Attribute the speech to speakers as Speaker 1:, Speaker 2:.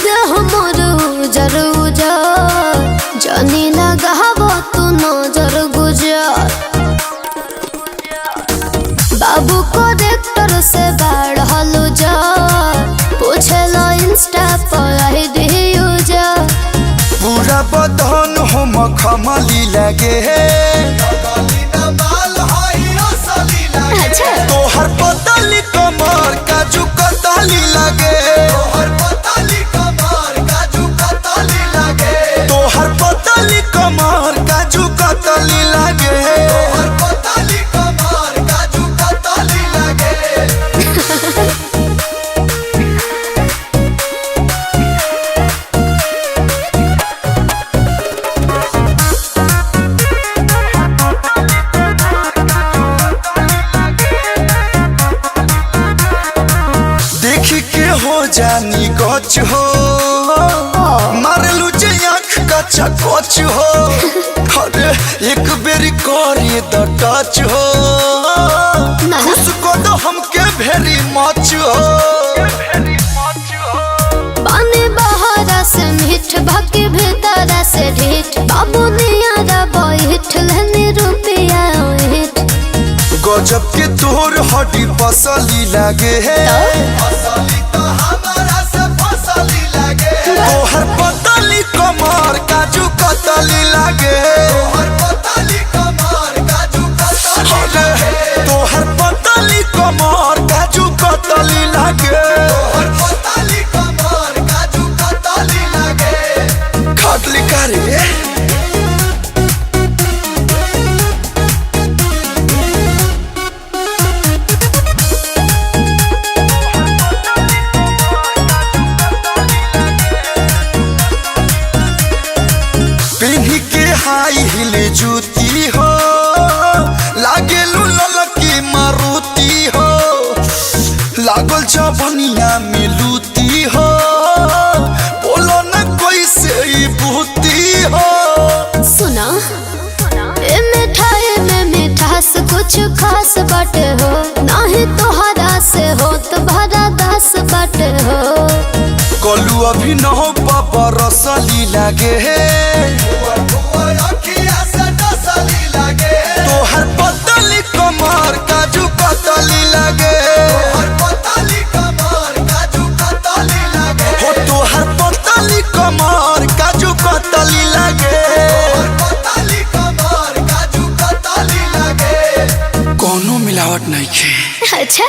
Speaker 1: दे हमर उजर उजर जानी लगावो तू नजर गुजर। बाबू करेक्टर से बढ़ल जा पूछलो इंस्टा पर आईडी यूजर।
Speaker 2: पूरा बदन हम खमली लगे
Speaker 1: अच्छा
Speaker 2: तोहर पतली कमर काजू कतली लगे तोहर पतली कमर काजू कतली लगे तोहर पतली कमर काजू कतली लगे तोहर पतली कमर काजू कतली लगे। हो जानी गच हो मारलू जे आँख का चकोच हो अरे एक बेरी करे द टच हो खुश को तो हमके भेरी मच हो।
Speaker 1: पानी बहारा से मीठ भाके भीतर से ढीठ बाबू नियारा बैठ लेने रुपया ओठ।
Speaker 2: गजब के तोर हड्डी पसली लगे तोहर पतली कमर काजू कतली लगे तोहर पतली कमर काजू कतली तोहर पतली कमर काजू कतली लगे तोहर पतली कमर काजू कतली लगे। खटली करे हाई हिल जूती हो लागे ललकी मारुति हो लागल जवनिया में लूती हो बोलो न कोई से बूती हो।
Speaker 1: सुना ए मिठाई में मिठास कुछ खास बाटे हो नाही तोहरा से हो तो भरा दास बाटे हो।
Speaker 2: कलू अभी न हो पापा रसली लगे तोहर पतली कमर काजू कतली लगे तोहर पतली कमर काजू कतली लगे हो तोहर पतली कमर काजू कतली लगे तोहर पतली कमर काजू कतली लगे कोनो मिलावट नहीं है।
Speaker 1: अच्छा